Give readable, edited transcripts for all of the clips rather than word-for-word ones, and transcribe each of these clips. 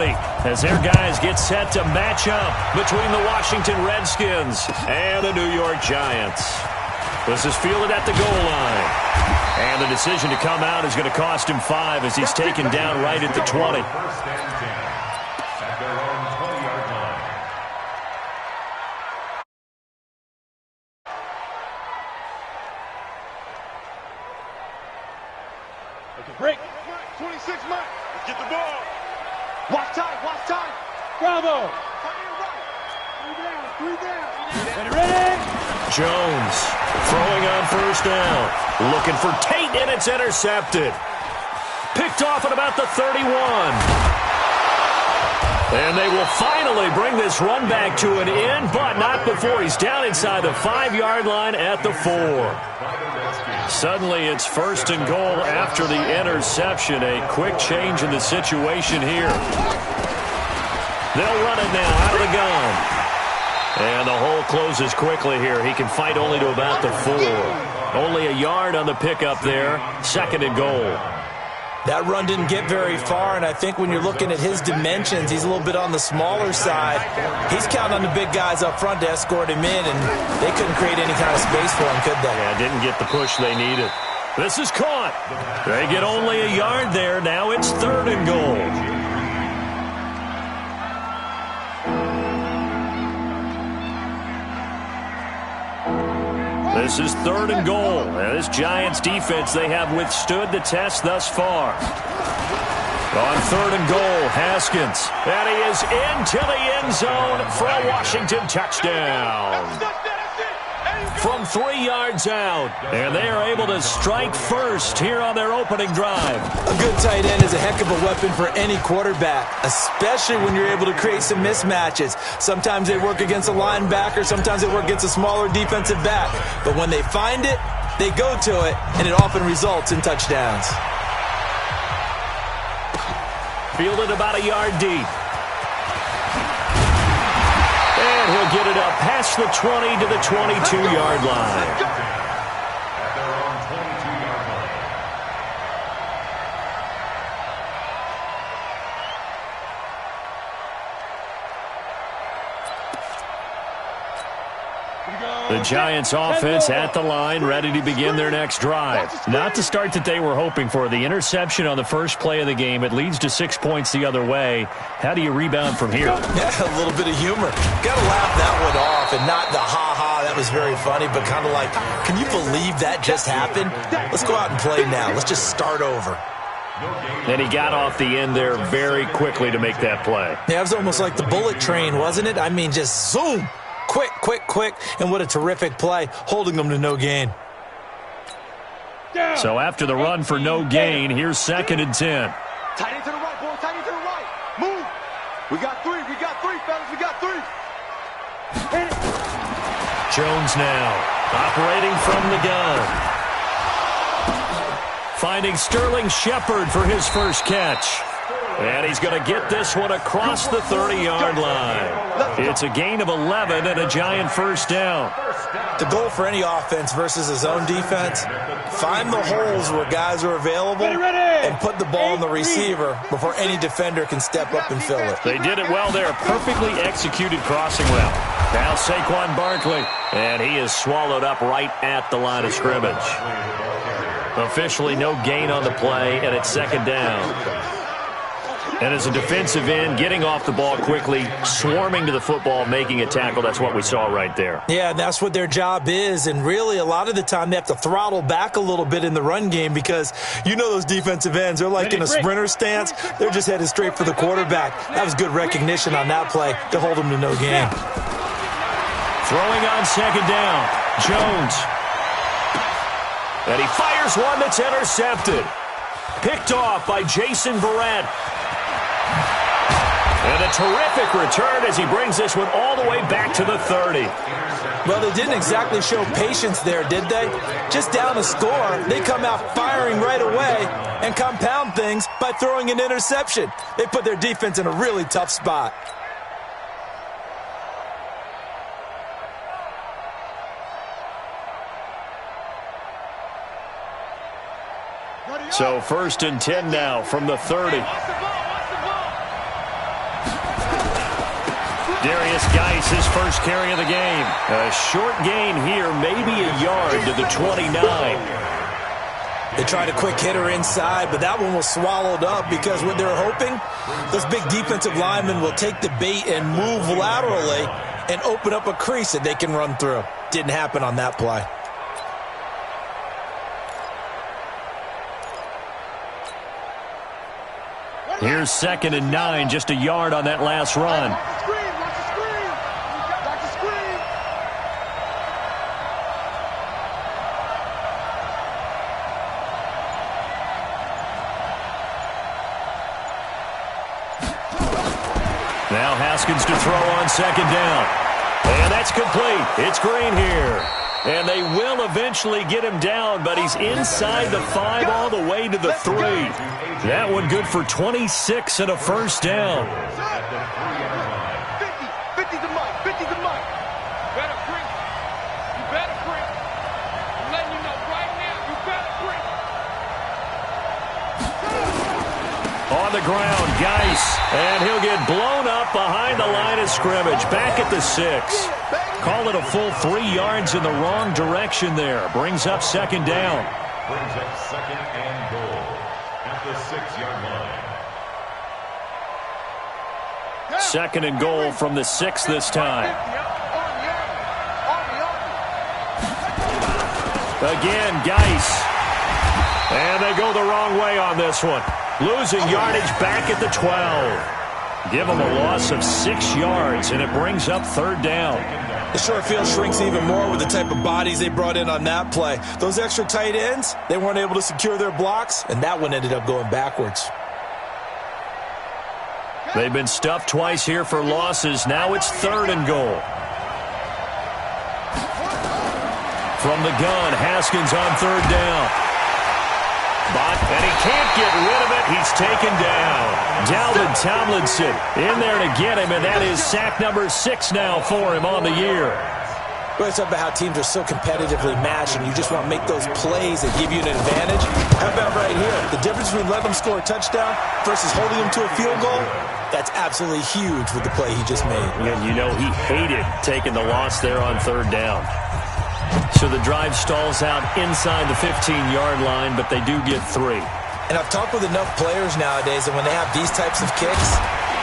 early as their guys get set to match up between the Washington Redskins and the New York Giants. This is fielded at the goal line. And the decision to come out is going to cost him 5 as he's taken down right at the 20. Break. 26 Mike. Let's get the ball. Watch time. Watch time. Bravo. Three down. Ready. Jones throwing on first down. Looking for Tate, and it's intercepted. Picked off at about the 31. And they will finally bring this run back to an end, but not before he's down inside the 5-yard line at the 4. Suddenly it's first and goal after the interception. A quick change in the situation here. They'll run it now out of the gun. And the hole closes quickly here. He can fight only to about the 4. Only a yard on the pickup there. Second and goal. That run didn't get very far, and I think when you're looking at his dimensions, he's a little bit on the smaller side. He's counting on the big guys up front to escort him in, and they couldn't create any kind of space for him, could they? Yeah, didn't get the push they needed. This is caught. They get only a yard there. Now it's third and goal. This is third and goal. Now, this Giants defense, they have withstood the test thus far. On third and goal, Haskins. And he is into the end zone for a Washington touchdown. From 3 yards out. And they are able to strike first here on their opening drive. A good tight end is a heck of a weapon for any quarterback, especially when you're able to create some mismatches. Sometimes they work against a linebacker, sometimes they work against a smaller defensive back. But when they find it, they go to it, and it often results in touchdowns. Fielded about a yard deep. And he'll get it up past the 20 to the 22-yard line. The Giants offense at the line, ready to begin their next drive. Not the start that they were hoping for. The interception on the first play of the game. It leads to 6 points the other way. How do you rebound from here? Yeah, a little bit of humor. Got to laugh that one off, and not the ha-ha, that was very funny, but kind of like, can you believe that just happened? Let's go out and play now. Let's just start over. And he got off the end there very quickly to make that play. Yeah, it was almost like the bullet train, wasn't it? I mean, just zoom. Quick, quick, quick, and what a terrific play, holding them to no gain. So after the run for no gain, here's second and 10. Tight end to the right, boy, tight end to the right. Move. We got three, fellas, we got 3. Jones now, operating from the gun. Finding Sterling Shepard for his first catch. And he's going to get this one across the 30-yard line. It's a gain of 11 and a Giant first down. The goal for any offense versus his own defense, find the holes where guys are available and put the ball in the receiver before any defender can step up and fill it. They did it well there. Perfectly executed crossing route. Now Saquon Barkley, and he is swallowed up right at the line of scrimmage. Officially no gain on the play, and it's second down. And as a defensive end, getting off the ball quickly, swarming to the football, making a tackle, that's what we saw right there. Yeah, and that's what their job is. And really, a lot of the time, they have to throttle back a little bit in the run game because you know those defensive ends, they're like in a sprinter stance. They're just headed straight for the quarterback. That was good recognition on that play to hold them to no gain. Throwing on second down, Jones. And he fires one that's intercepted. Picked off by Jason Verrett. And a terrific return as he brings this one all the way back to the 30. Well, they didn't exactly show patience there, did they? Just down a score, they come out firing right away and compound things by throwing an interception. They put their defense in a really tough spot. So first and 10 now from the 30. Darius Geis, his first carry of the game. A short gain here, maybe a yard to the 29. They tried a quick hitter inside, but that one was swallowed up because what they're hoping, those big defensive linemen will take the bait and move laterally and open up a crease that they can run through. Didn't happen on that play. Here's 2nd and 9, just a yard on that last run. Now Haskins to throw on 2nd down. And that's complete. It's Green here. And they will eventually get him down, but he's inside the 5 all the way to the 3. That one good for 26 and a first down. 50 to Mike, 50 to Mike. Better bring it. You better bring it. I'm letting you know right now, you better bring it. On the ground, Geis. And he'll get blown up behind the line of scrimmage. Back at the 6. Call it a full 3 yards in the wrong direction there. Brings up 2nd down. Brings up 2nd and goal at the 6-yard line. 2nd and goal from the 6 this time. Again, Geis. And they go the wrong way on this one. Losing yardage back at the 12. Give them a loss of 6 yards, and it brings up 3rd down. The short field shrinks even more with the type of bodies they brought in on that play. Those extra tight ends, they weren't able to secure their blocks, and that one ended up going backwards. They've been stuffed twice here for losses. Now it's 3rd and goal. From the gun, Haskins on 3rd down. And he can't get rid of it. He's taken down. Dalvin Tomlinson in there to get him, and that is sack number 6 now for him on the year. Well, it's about how teams are so competitively matched, and you just want to make those plays that give you an advantage. How about right here? The difference between letting them score a touchdown versus holding them to a field goal, that's absolutely huge with the play he just made. And you know he hated taking the loss there on 3rd down. So the drive stalls out inside the 15-yard line, but they do get 3. And I've talked with enough players nowadays that when they have these types of kicks,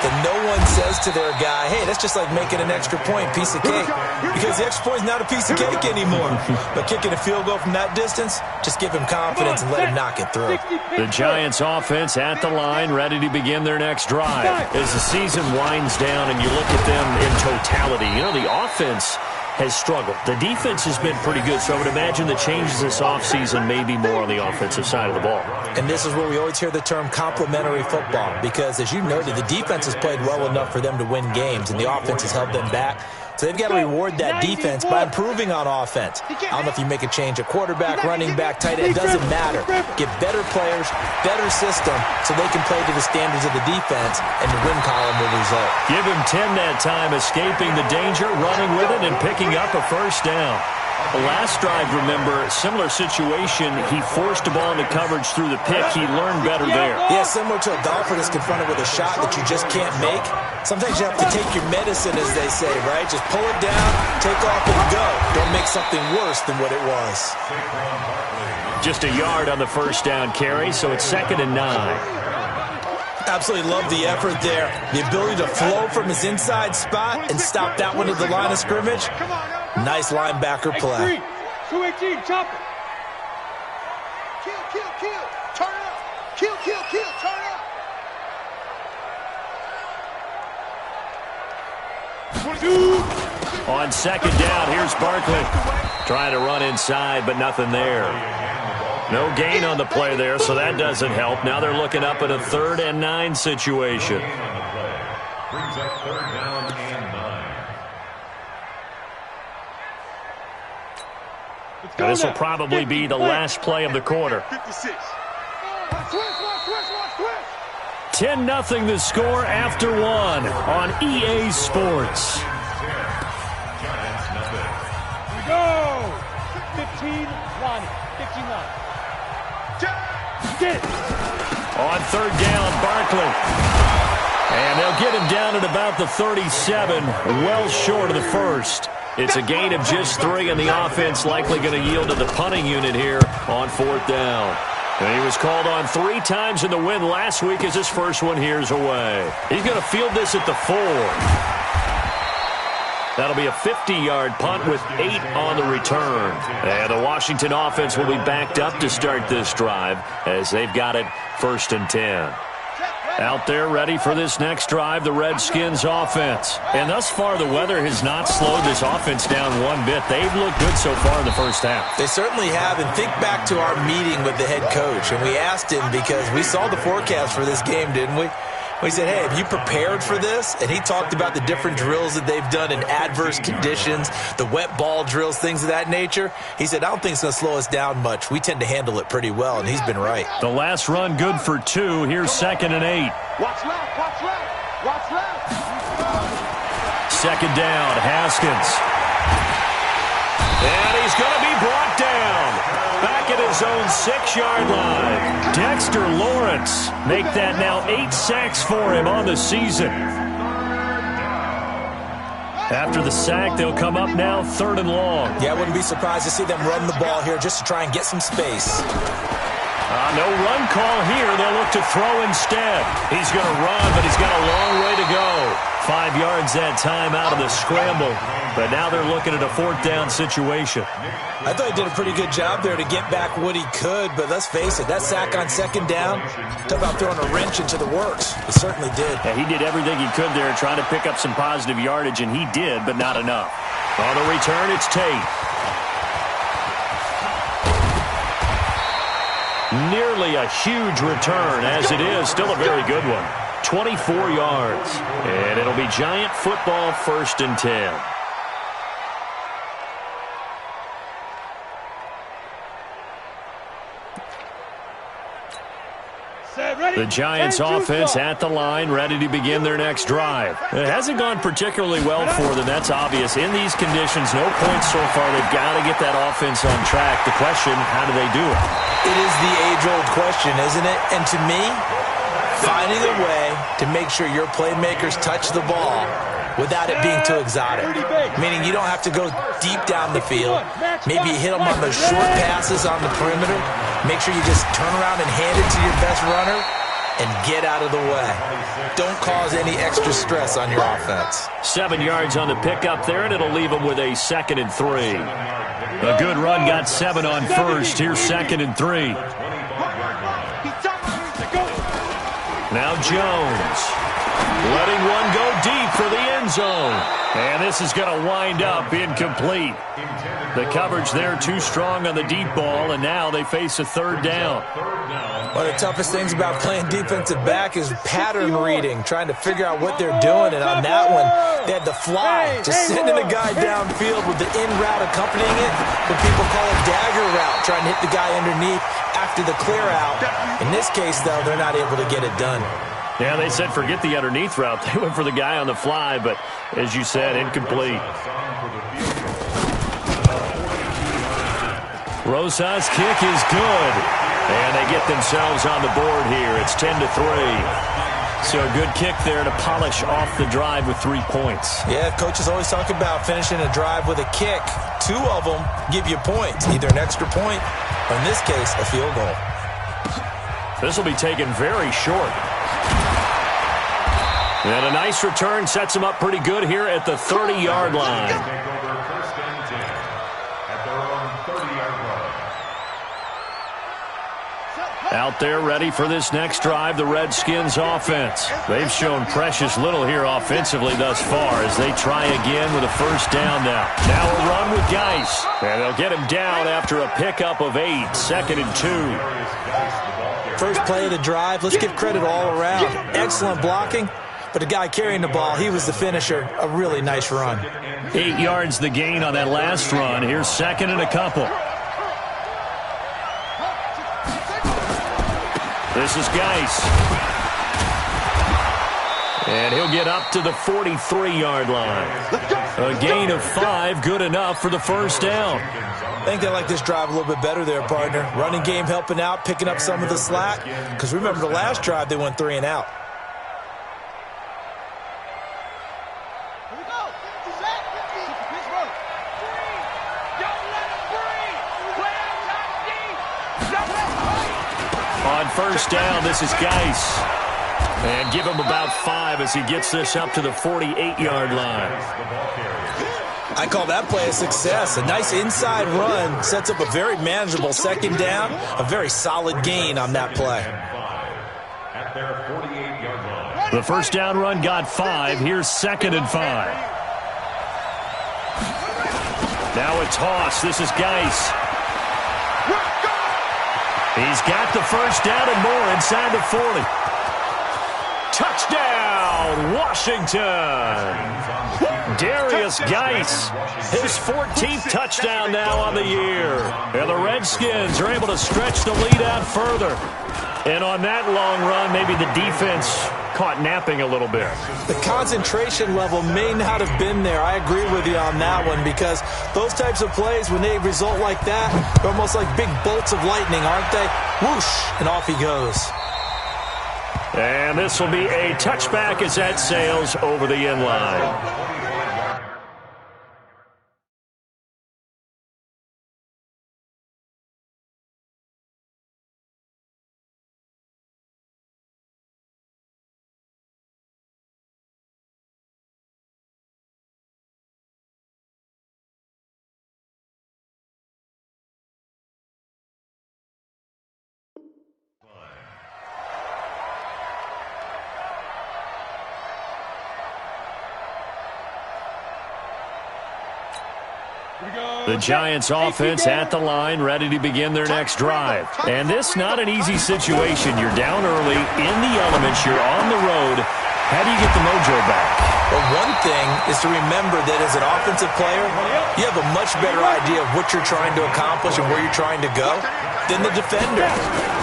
that no one says to their guy, hey, that's just like making an extra point, piece of cake. Because the extra point is not a piece of cake anymore. But kicking a field goal from that distance, just give him confidence and let him knock it through. The Giants offense at the line, ready to begin their next drive. As the season winds down and you look at them in totality, you know, the offense has struggled. The defense has been pretty good, so I would imagine the changes this offseason may be more on the offensive side of the ball. And this is where we always hear the term complementary football, because as you noted, the defense has played well enough for them to win games, and the offense has held them back. So they've got to reward that defense by improving on offense. I don't know if you make a change at quarterback, running back, tight end, it doesn't matter. Get better players, better system, so they can play to the standards of the defense, and the win column will result. Give him 10 that time, escaping the danger, running with it, and picking up a first down. The last drive, remember, similar situation. He forced the ball into coverage through the pick. He learned better there. Yeah, similar to a golfer that's confronted with a shot that you just can't make. Sometimes you have to take your medicine, as they say, right? Just pull it down, take off, and go. Don't make something worse than what it was. Just a yard on the first down carry, so it's 2nd and 9. Absolutely love the effort there. The ability to flow from his inside spot and stop that one at the line of scrimmage. Nice linebacker play. 218, chop it. Kill, kill, kill. Turn up. Kill, kill, kill. Turn up. 22. On 2nd down, here's Barkley. Trying to run inside, but nothing there. No gain on the play there, so that doesn't help. Now they're looking up at a 3rd and 9 situation. Brings up 3rd down and 9. Now, this will probably be the last play of the quarter. 56. 10-0 the score after 1 on EA Sports. Go! 15, 20, 59. On 3rd down, Barkley. And they'll get him down at about the 37, well short of the first. It's a gain of just 3, and the offense likely going to yield to the punting unit here on 4th down. And he was called on 3 times in the win last week as his first one here's away. He's going to field this at the 4. That'll be a 50-yard punt with 8 on the return. And the Washington offense will be backed up to start this drive as they've got it 1st and 10. Out there ready for this next drive, the Redskins offense. And thus far, the weather has not slowed this offense down one bit. They've looked good so far in the first half. They certainly have. And think back to our meeting with the head coach. And we asked him because we saw the forecast for this game, didn't we? We said, hey, have you prepared for this? And he talked about the different drills that they've done in adverse conditions, the wet ball drills, things of that nature. He said, I don't think it's going to slow us down much. We tend to handle it pretty well, and he's been right. The last run good for 2. Here's 2nd and 8. Watch left, watch left, watch left. 2nd down, Haskins. And he's going to be brought down. Back at his own 6-yard line. Dexter Lawrence make that now 8 sacks for him on the season. After the sack, they'll come up now 3rd and long. Yeah, I wouldn't be surprised to see them run the ball here just to try and get some space. No run call here. They'll look to throw instead. He's going to run, but he's got a long way to go. 5 yards that time out of the scramble. But now they're looking at a 4th down situation. I thought he did a pretty good job there to get back what he could, but let's face it, that sack on 2nd down, talk about throwing a wrench into the works. He certainly did. Yeah, he did everything he could there trying to pick up some positive yardage, and he did, but not enough. On the return, it's Tate. Nearly a huge return, as it is, still a very good one. 24 yards, and it'll be Giant football 1st and 10. The Giants offense at the line, ready to begin their next drive. It hasn't gone particularly well for them. That's obvious. In these conditions, no points so far. They've got to get that offense on track. The question, how do they do it? It is the age-old question, isn't it? And to me, finding a way to make sure your playmakers touch the ball without it being too exotic. Meaning you don't have to go deep down the field. Maybe you hit them on those short passes on the perimeter. Make sure you just turn around and hand it to your best runner and get out of the way. Don't cause any extra stress on your offense. 7 yards on the pickup there, and it'll leave them with a 2nd and 3. A good run got 7 on first. Here's 2nd and 3. Now Jones. Letting one go deep for the end zone. And this is going to wind up incomplete. The coverage there too strong on the deep ball, and now they face a 3rd down. One of the toughest things about playing defensive back is pattern reading, trying to figure out what they're doing. And on that one, they had the fly, just sending a guy downfield with the in route accompanying it, what people call a dagger route, trying to hit the guy underneath after the clear out. In this case, though, they're not able to get it done. Yeah, they said forget the underneath route. They went for the guy on the fly, but as you said, incomplete. Rosa's kick is good. And they get themselves on the board here. It's 10-3. So a good kick there to polish off the drive with 3 points. Yeah, coaches always talk about finishing a drive with a kick. 2 of them give you points, either an extra point or, in this case, a field goal. This will be taken very short. And a nice return sets him up pretty good here at the 30-yard line. Out there ready for this next drive, the Redskins offense. They've shown precious little here offensively thus far as they try again with a 1st down now. Now a run with Geis. And they'll get him down after a pickup of 8, 2nd and 2. First play of the drive, let's give credit all around. Excellent blocking, but the guy carrying the ball, he was the finisher. A really nice run. 8 yards the gain on that last run. Here's 2nd and a couple. This is Geis. And he'll get up to the 43-yard line. A gain of 5, good enough for the 1st down. I think they like this drive a little bit better there, partner. Running game helping out, picking up some of the slack. Because remember the last drive, they went 3 and out. On first down, this is Geis. And give him about 5 as he gets this up to the 48-yard line. I call that play a success. A nice inside run sets up a very manageable second down, a very solid gain on that play. At their 48-yard line. The first down run got 5. Here's 2nd and 5. Now a toss. This is Geis. He's got the first down and more inside the 40. Touchdown, Washington. Darius Geis, his 14th touchdown now on the year. And the Redskins are able to stretch the lead out further. And on that long run, maybe the defense caught napping a little bit. The concentration level may not have been there. I agree with you on that one, because those types of plays, when they result like that, they're almost like big bolts of lightning, aren't they? Whoosh, and off he goes. And this will be a touchback as that sails over the end line. The Giants offense at the line, ready to begin their next drive. And this not an easy situation. You're down early, in the elements, you're on the road. How do you get the mojo back? Well, one thing is to remember that as an offensive player, you have a much better idea of what you're trying to accomplish and where you're trying to go than the defender.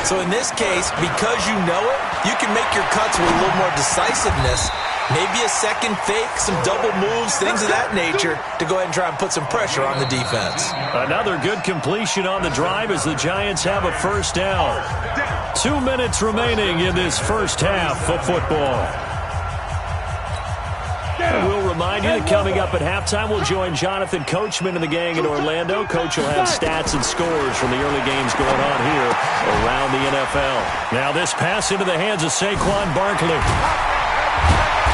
So in this case, because you know it, you can make your cuts with a little more decisiveness. Maybe a second fake, some double moves, things of that nature to go ahead and try and put some pressure on the defense. Another good completion on the drive as the Giants have a first down. 2 minutes remaining in this first half of football. And we'll remind you that coming up at halftime, we'll join Jonathan Coachman and the gang in Orlando. Coach will have stats and scores from the early games going on here around the NFL. Now this pass into the hands of Saquon Barkley.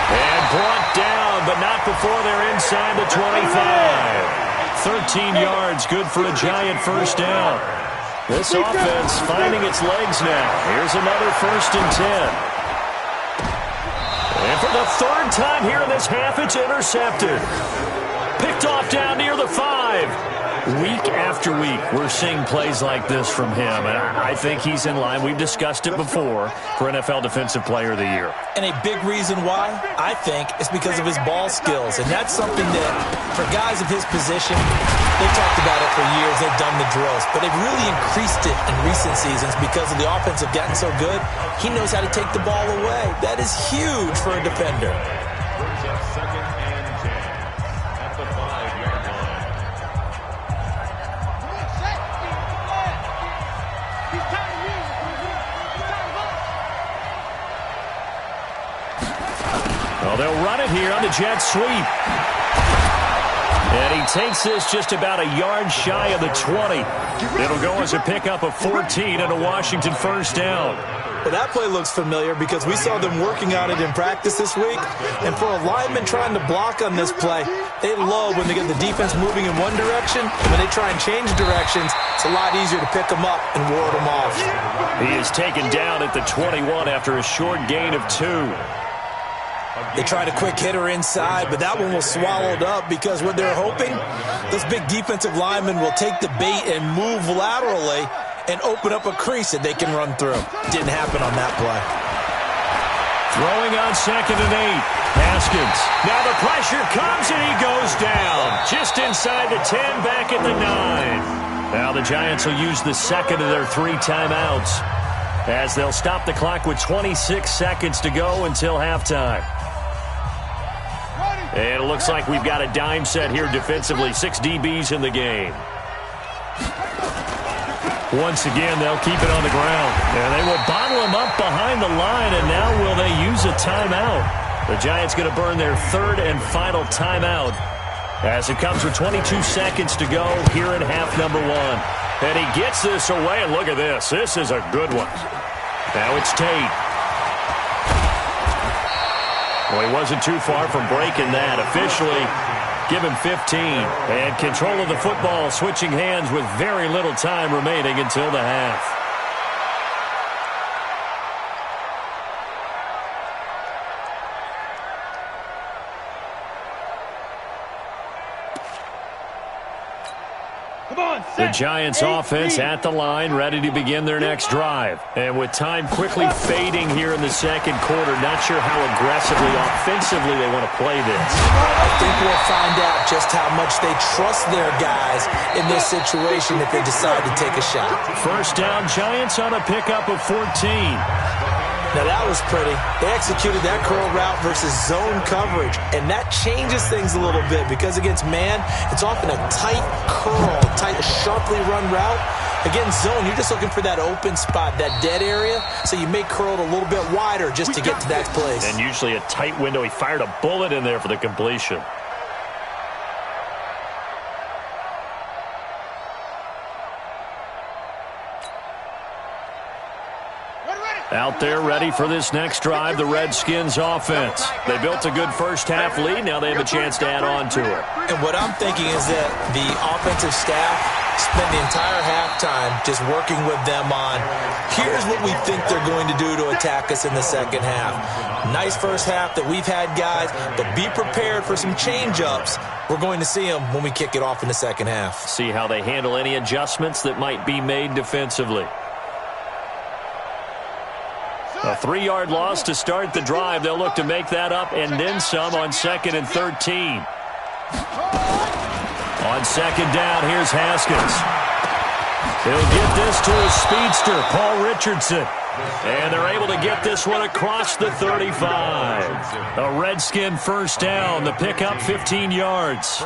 And brought down, but not before they're inside the 25. 13 yards, good for a Giant first down. This offense finding its legs now. Here's another 1st and 10. And for the 3rd time here in this half, it's intercepted. Picked off down near the 5. Week after week, we're seeing plays like this from him, and I think he's in line. We've discussed it before for NFL Defensive Player of the Year. And a big reason why, I think, is because of his ball skills. And that's something that, for guys of his position, they've talked about it for years. They've done the drills. But they've really increased it in recent seasons because of the offense have gotten so good. He knows how to take the ball away. That is huge for a defender. Brings up 2nd and 10 at the 5-yard line. Well, they'll run it here on the jet sweep. And he takes this just about a yard shy of the 20. It'll go as a pickup of 14 and a Washington first down. Well, that play looks familiar because we saw them working on it in practice this week. And for a lineman trying to block on this play, they love when they get the defense moving in one direction. And when they try and change directions, it's a lot easier to pick them up and ward them off. He is taken down at the 21 after a short gain of 2. They tried a quick hitter inside, but that one was swallowed up because what they're hoping, those big defensive linemen will take the bait and move laterally and open up a crease that they can run through. Didn't happen on that play. Throwing on 2nd and 8. Haskins. Now the pressure comes and he goes down. Just inside the 10, back at the 9. Now the Giants will use the 2nd of their 3 timeouts as they'll stop the clock with 26 seconds to go until halftime. And it looks like we've got a dime set here defensively. 6 DBs in the game. Once again, they'll keep it on the ground. And they will bottle him up behind the line, and now will they use a timeout? The Giants going to burn their third and final timeout as it comes with 22 seconds to go here in half number one. And he gets this away, and look at this. This is a good one. Now it's Tate. Well, he wasn't too far from breaking that. Officially, give him 15. And control of the football switching hands with very little time remaining until the half. The Giants offense at the line, ready to begin their next drive. And with time quickly fading here in the second quarter, not sure how aggressively, offensively they want to play this. I think we'll find out just how much they trust their guys in this situation if they decide to take a shot. First down, Giants on a pickup of 14. Now that was pretty. They executed that curl route versus zone coverage, and that changes things a little bit because against man, it's often a tight curl, tight, sharply run route. Against zone, you're just looking for that open spot, that dead area, so you may curl it a little bit wider just to get to that place. And usually a tight window. He fired a bullet in there for the completion. Out there ready for this next drive, the Redskins offense. They built a good first-half lead. Now they have a chance to add on to it. And what I'm thinking is that the offensive staff spend the entire halftime just working with them on, here's what we think they're going to do to attack us in the second half. Nice first half that we've had, guys, but be prepared for some change-ups. We're going to see them when we kick it off in the second half. See how they handle any adjustments that might be made defensively. A 3-yard loss to start the drive. They'll look to make that up and then some on 2nd and 13. On second down, here's Haskins. He'll get this to his speedster, Paul Richardson. And they're able to get this one across the 35. A Redskin first down. The pickup 15 yards.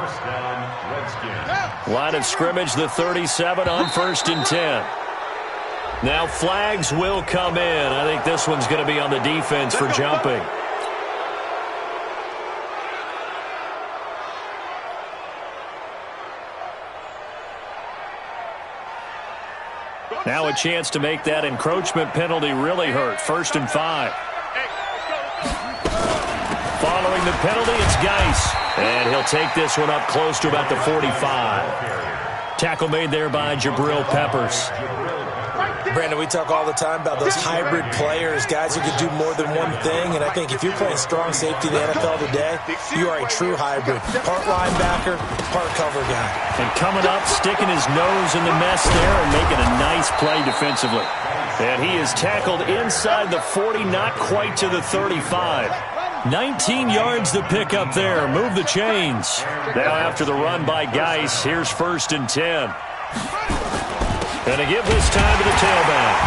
Line of scrimmage, the 37 on 1st and 10. Now flags will come in. I think this one's going to be on the defense for jumping. Now a chance to make that encroachment penalty really hurt. 1st and 5. Following the penalty, it's Geis. And he'll take this one up close to about the 45. Tackle made there by Jabril Peppers. Brandon, we talk all the time about those hybrid players, guys who can do more than one thing, and I think if you're playing strong safety in the NFL today, you are a true hybrid. Part linebacker, part cover guy. And coming up, sticking his nose in the mess there and making a nice play defensively. And he is tackled inside the 40, not quite to the 35. 19 yards to pick up there. Move the chains. Now after the run by Geis, here's 1st and 10. Going to give this time to the tailback.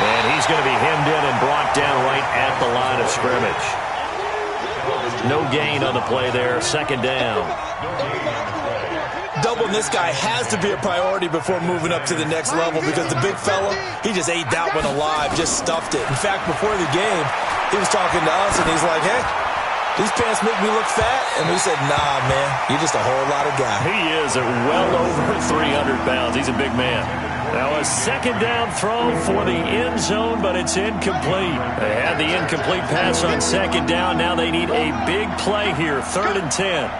And he's going to be hemmed in and brought down right at the line of scrimmage. No gain on the play there. 2nd down. Doubling this guy has to be a priority before moving up to the next level because the big fella, he just ate that one alive, just stuffed it. In fact, before the game, he was talking to us, and he's like, hey, these pants make me look fat. And we said, nah, man, you're just a whole lot of guy. He is at well over 300 pounds. He's a big man. Now a 2nd down throw for the end zone, but it's incomplete. They had the incomplete pass on 2nd down. Now they need a big play here. 3rd and 10.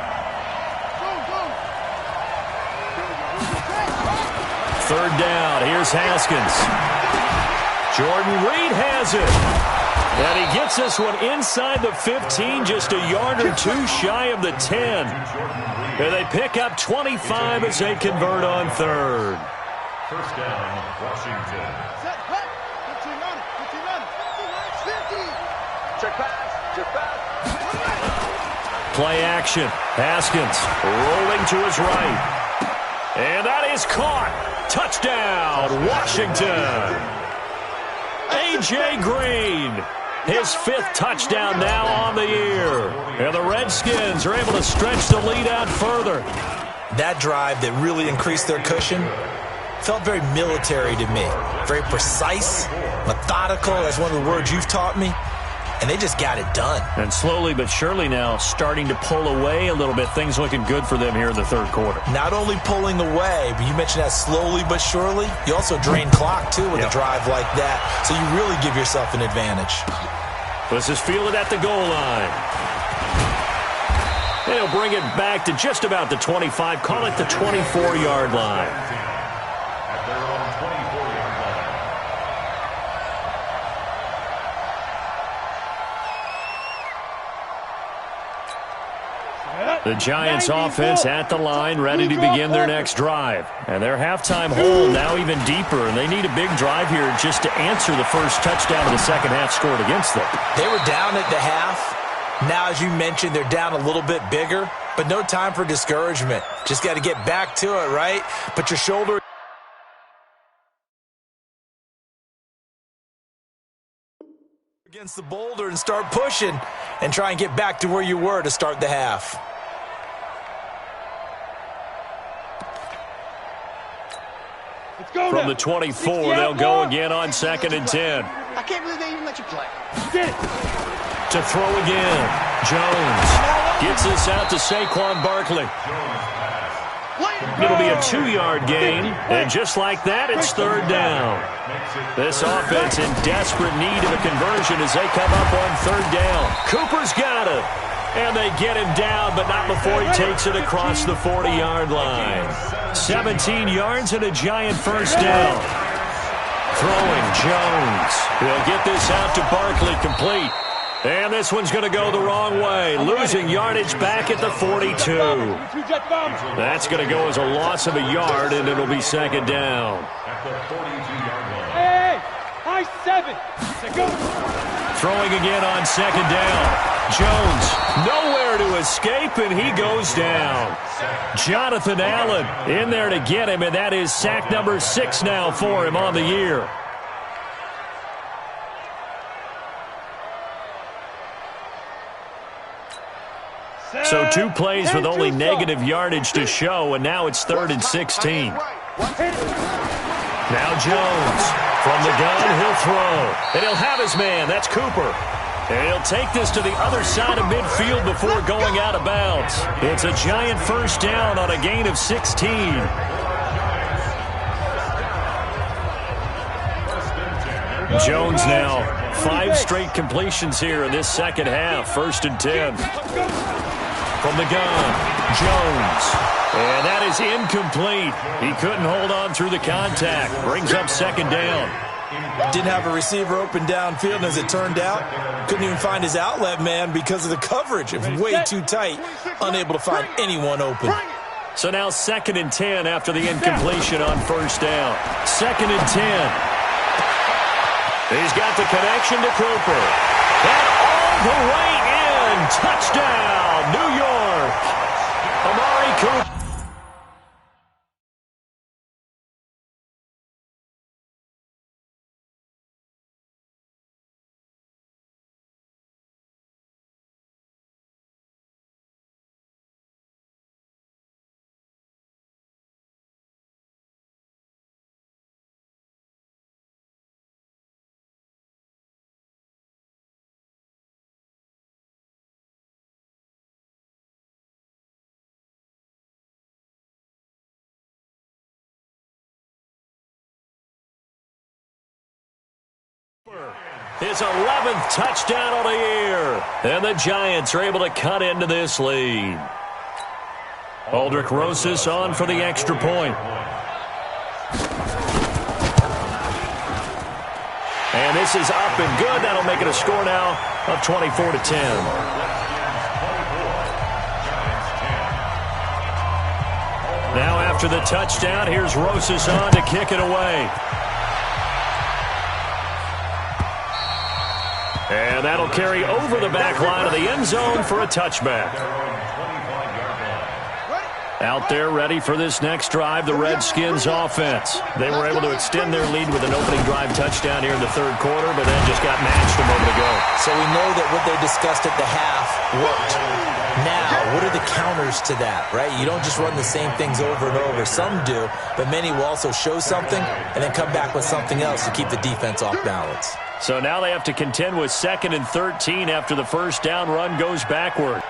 3rd down. Here's Haskins. Jordan Reed has it. And he gets this one inside the 15, just a yard or two shy of the 10. And they pick up 25 as they convert on 3rd. First down, Washington. Play action. Haskins rolling to his right. And that is caught. Touchdown, Washington. A.J. Green. His 5th touchdown now on the year. And the Redskins are able to stretch the lead out further. That drive that really increased their cushion felt very military to me. Very precise, methodical, that's one of the words you've taught me. and they just got it done. And slowly but surely now starting to pull away a little bit. Things looking good for them here in the third quarter. Not only pulling away, but you mentioned that slowly but surely. You also drain clock, too, with a drive like that. So you really give yourself an advantage. This is fielded at the goal line. And he'll bring it back to just about the 25. Call it the 24-yard line. At their own 24-yard line. The Giants offense at the line, ready to begin their next drive. And their halftime hole now even deeper, and they need a big drive here just to answer the first touchdown of the second half scored against them. They were down at the half. Now, as you mentioned, they're down a little bit bigger, but no time for discouragement. Just got to get back to it, right? Put your shoulder against the boulder and start pushing and try and get back to where you were to start the half. From the 24, they'll go again on 2nd and 10. I can't believe they even let you play. To throw again. Jones gets this out to Saquon Barkley. It'll be a 2-yard gain, and just like that, it's third down. This offense in desperate need of a conversion as they come up on third down. Cooper's got it, and they get him down, but not before he takes it across the 40-yard line. 17 yards and a Giant first down. Throwing Jones. He'll get this out to Barkley, complete. And this one's going to go the wrong way, losing yardage back at the 42. That's going to go as a loss of a yard, and it'll be second down. At the 42-yard line. Hey, high 7. Go. Throwing again on second down. Jones nowhere to escape, and he goes down. Jonathan Allen in there to get him, and that is sack number 6 now for him on the year. So 2 plays with only negative yardage to show, and now it's 3rd and 16. Now Jones from the gun, he'll throw. And he'll have his man, that's Cooper. And he'll take this to the other side of midfield before going out of bounds. It's a Giant first down on a gain of 16. Jones now 5 straight completions here in this second half. 1st and 10. From the gun, Jones. And that is incomplete. He couldn't hold on through the contact. Brings up second down. Didn't have a receiver open downfield, and as it turned out, couldn't even find his outlet man because of the coverage. It was way too tight, unable to find anyone open. So now 2nd and 10 after the incompletion on first down. 2nd and 10. He's got the connection to Cooper. And all the way in. Touchdown, New York. Amari Cooper. His 11th touchdown of the year. And the Giants are able to cut into this lead. Aldrich Rosas on for the extra point. And this is up and good. That'll make it a score now of 24-10. Now after the touchdown, here's Rosas on to kick it away. And that'll carry over the back line of the end zone for a touchback. Out there ready for this next drive, the Redskins offense. They were able to extend their lead with an opening drive touchdown here in the third quarter, but then just got matched a moment ago. So we know that what they discussed at the half worked. Now, what are the counters to that, right? You don't just run the same things over and over. Some do, but many will also show something and then come back with something else to keep the defense off balance. So now they have to contend with 2nd and 13 after the first down run goes backward.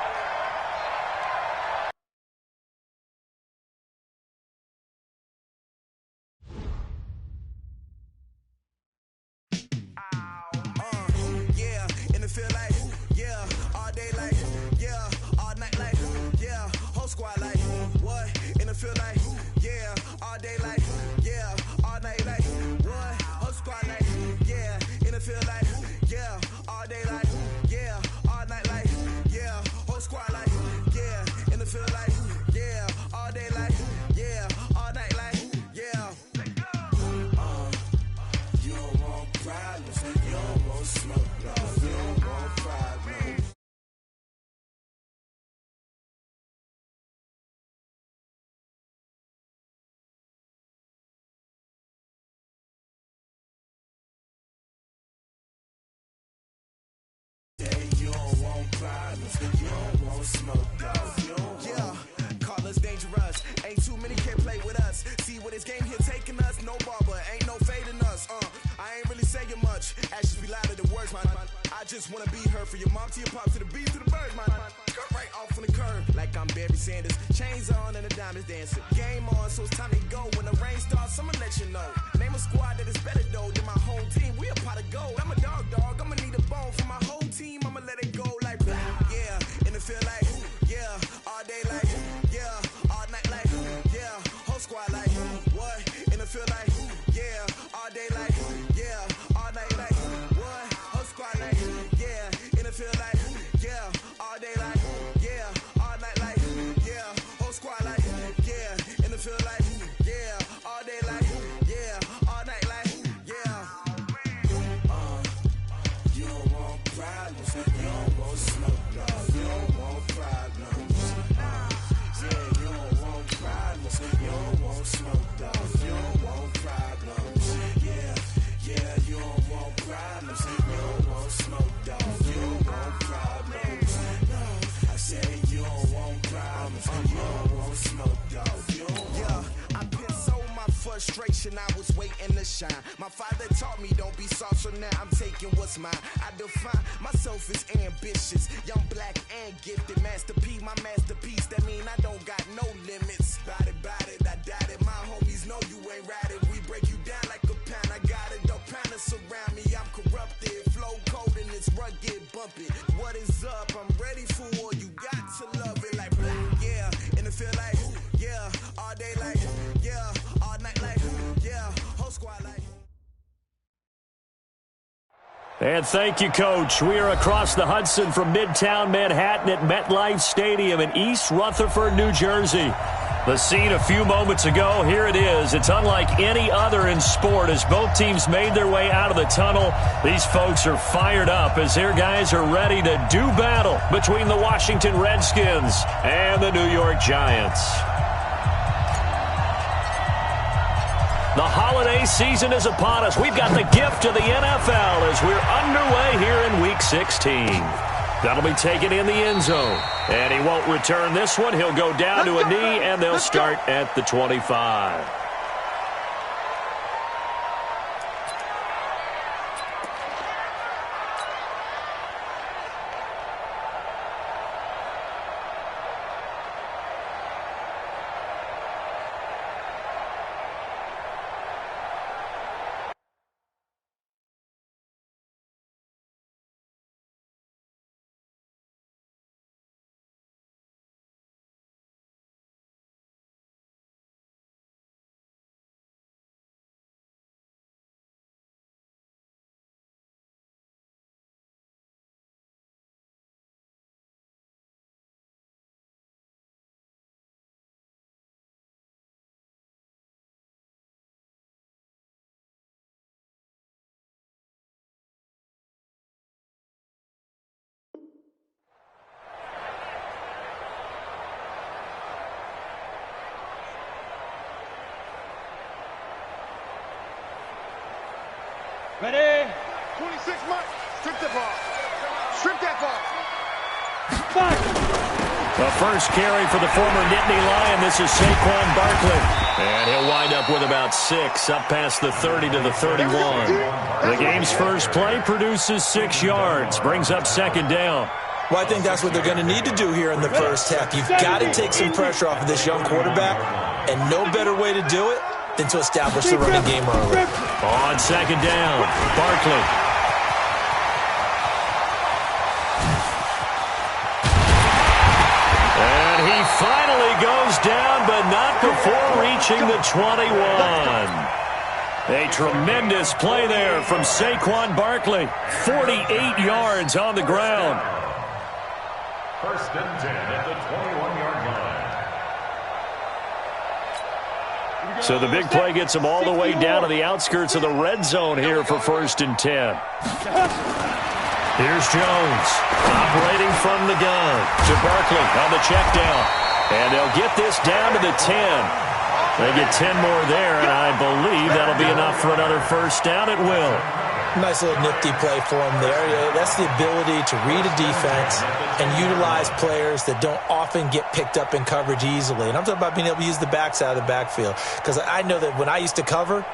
I was waiting to shine. My father taught me don't be soft, so now I'm taking what's mine. I define myself as ambitious, young, black, and gifted. Master P, my masterpiece. That mean I don't got no limits. Bout it, I doubt it. My homies know you ain't ratted. We break you down like a pound. I got it, don't pound us around me. I'm corrupted, flow cold and it's rugged, bumpy. What is up? I'm ready for war. You got to love it like black, yeah. And it feel like, yeah, all day like, yeah, all night like, yeah, whole squad like. And thank you, Coach. We are across the Hudson from Midtown Manhattan at MetLife Stadium in East Rutherford, New Jersey. The scene a few moments ago, here it is. It's unlike any other in sport as both teams made their way out of the tunnel. These folks are fired up as their guys are ready to do battle between the Washington Redskins and the New York Giants. The holiday season is upon us. We've got the gift of the NFL as we're underway here in Week 16. That'll be taken in the end zone. And he won't return this one. He'll go down to a knee, and they'll start at the 25. Ready? 26 Mike. Strip the ball. Strip that ball. Fight! The first carry for the former Nittany Lion. This is Saquon Barkley. And he'll wind up with about 6, up past the 30 to the 31. The game's first play produces 6 yards, brings up second down. Well, I think that's what they're going to need to do here in the first half. You've got to take some pressure off of this young quarterback, and no better way to do it than to establish the running game early. On second down, Barkley. He finally goes down, but not before reaching the 21. A tremendous play there from Saquon Barkley. 48 yards on the ground. First and 10 at the 21-yard line. So the big play gets him all the way down to the outskirts of the red zone here for first and 10. Here's Jones, operating from the gun to Barkley on the check down. And they'll get this down to the 10. They get 10 more there, and I believe that'll be enough for another first down. It will. Nice little nifty play for him there. Yeah, that's the ability to read a defense and utilize players that don't often get picked up in coverage easily. And I'm talking about being able to use the backside of the backfield. Because I know that when I used to cover,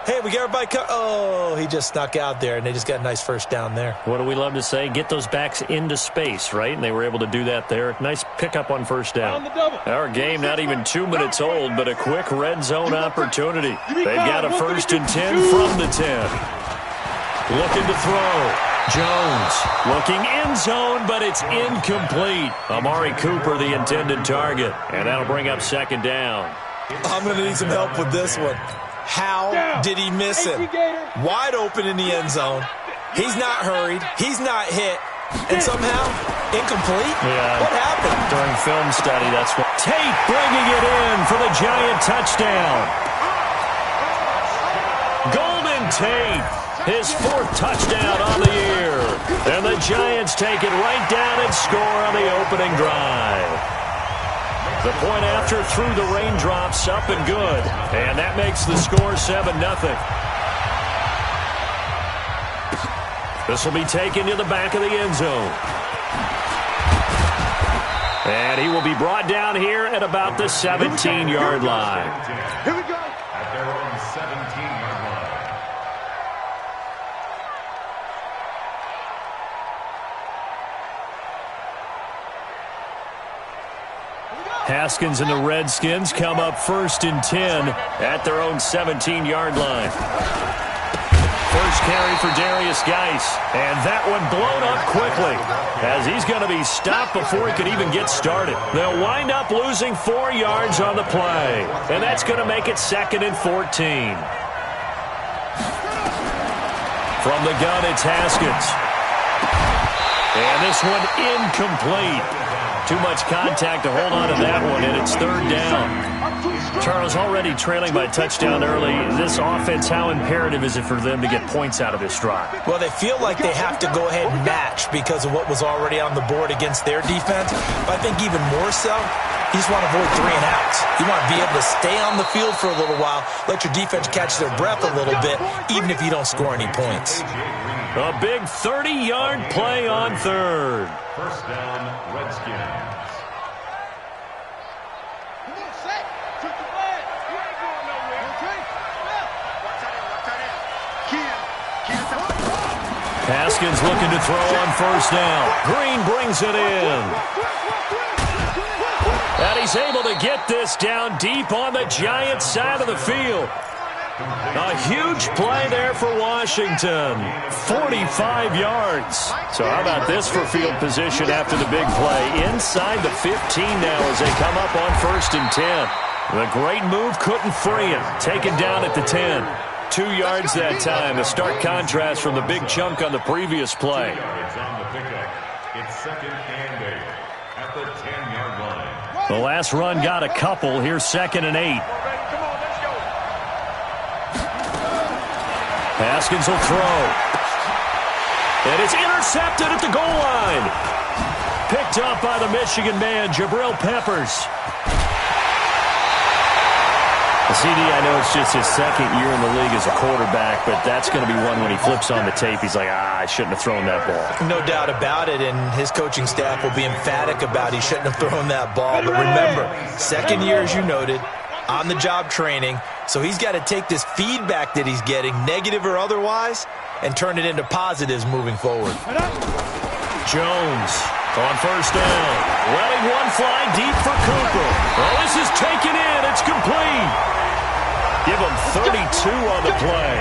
hey, we got everybody oh, he just snuck out there, and they just got a nice first down there. What do we love to say? Get those backs into space, right? And they were able to do that there. Nice pickup on first down. Our game not even 2 minutes old, but a quick red zone opportunity. They've got a first and 10 from the 10. Looking to throw. Jones looking end zone, but it's incomplete. Amari Cooper, the intended target. And that'll bring up second down. I'm going to need some help with this one. How did he miss him? Wide open in the end zone. He's not hurried. He's not hit. And somehow, incomplete? Yeah. What happened? During film study, that's what. Tate bringing it in for the Giant touchdown. Golden Tate, his 4th touchdown on the year. And the Giants take it right down and score on the opening drive. The point after through the raindrops, up and good. And that makes the score 7-0. This will be taken to the back of the end zone. And he will be brought down here at about the 17-yard line. Here we go. At their own 17-yard line. Haskins and the Redskins come up first and 10 at their own 17-yard line. First carry for Darius Geis, and that one blown up quickly as he's going to be stopped before he could even get started. They'll wind up losing 4 yards on the play, and that's going to make it 2nd and 14. From the gun, it's Haskins. And this one incomplete. Too much contact to hold on to that one, and it's 3rd down. Charles, already trailing by touchdown early. This offense, how imperative is it for them to get points out of this drive? Well, they feel like they have to go ahead and match because of what was already on the board against their defense. But I think even more so, you just want to avoid 3 and outs. You want to be able to stay on the field for a little while, let your defense catch their breath a little bit, even if you don't score any points. A big 30-yard play on 3rd. First down, Redskins. Haskins looking to throw on first down. Green brings it in. And he's able to get this down deep on the Giants side of the field. A huge play there for Washington. 45 yards. So how about this for field position after the big play? Inside the 15 now as they come up on first and 10. The great move couldn't free him. Taken down at the 10. 2 yards that time. A stark contrast from the big chunk on the previous play. Yards on the pickup. It's 2nd and 8 at the 10-yard line. The last run got a couple. Here's 2nd and 8. Haskins will throw. And it's intercepted at the goal line. Picked up by the Michigan man, Jabril Peppers. CD, I know it's just his second year in the league as a quarterback, but that's going to be one when he flips on the tape, he's like, I shouldn't have thrown that ball. No doubt about it, and his coaching staff will be emphatic about he shouldn't have thrown that ball. But remember, second year, as you noted, on-the-job training, so he's got to take this feedback that he's getting, negative or otherwise, and turn it into positives moving forward. Jones on first down. Letting one fly deep for Cooper. Oh, this is taken in. It's complete. Give him 32 on the play.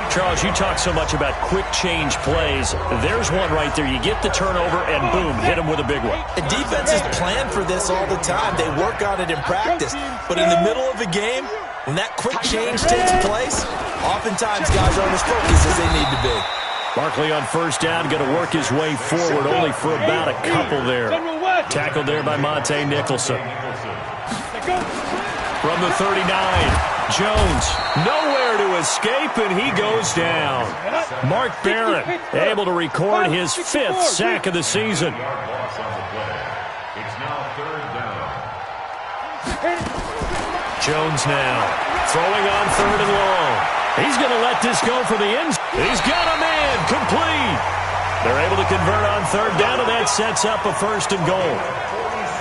Charles, you talk so much about quick change plays. There's one right there. You get the turnover, and boom, hit him with a big one. The defenses plan for this all the time. They work on it in practice. But in the middle of the game, when that quick change takes place, oftentimes guys aren't as focused as they need to be. Barkley on first down, going to work his way forward, only for about a couple there. Tackled there by Monte Nicholson. From the 39, Jones nowhere to escape, and he goes down. Mark Barron able to record his 5th sack of the season. It's now third down. Jones now throwing on 3rd and long. He's going to let this go for the end. He's got a man complete. They're able to convert on 3rd down, and that sets up a 1st and goal.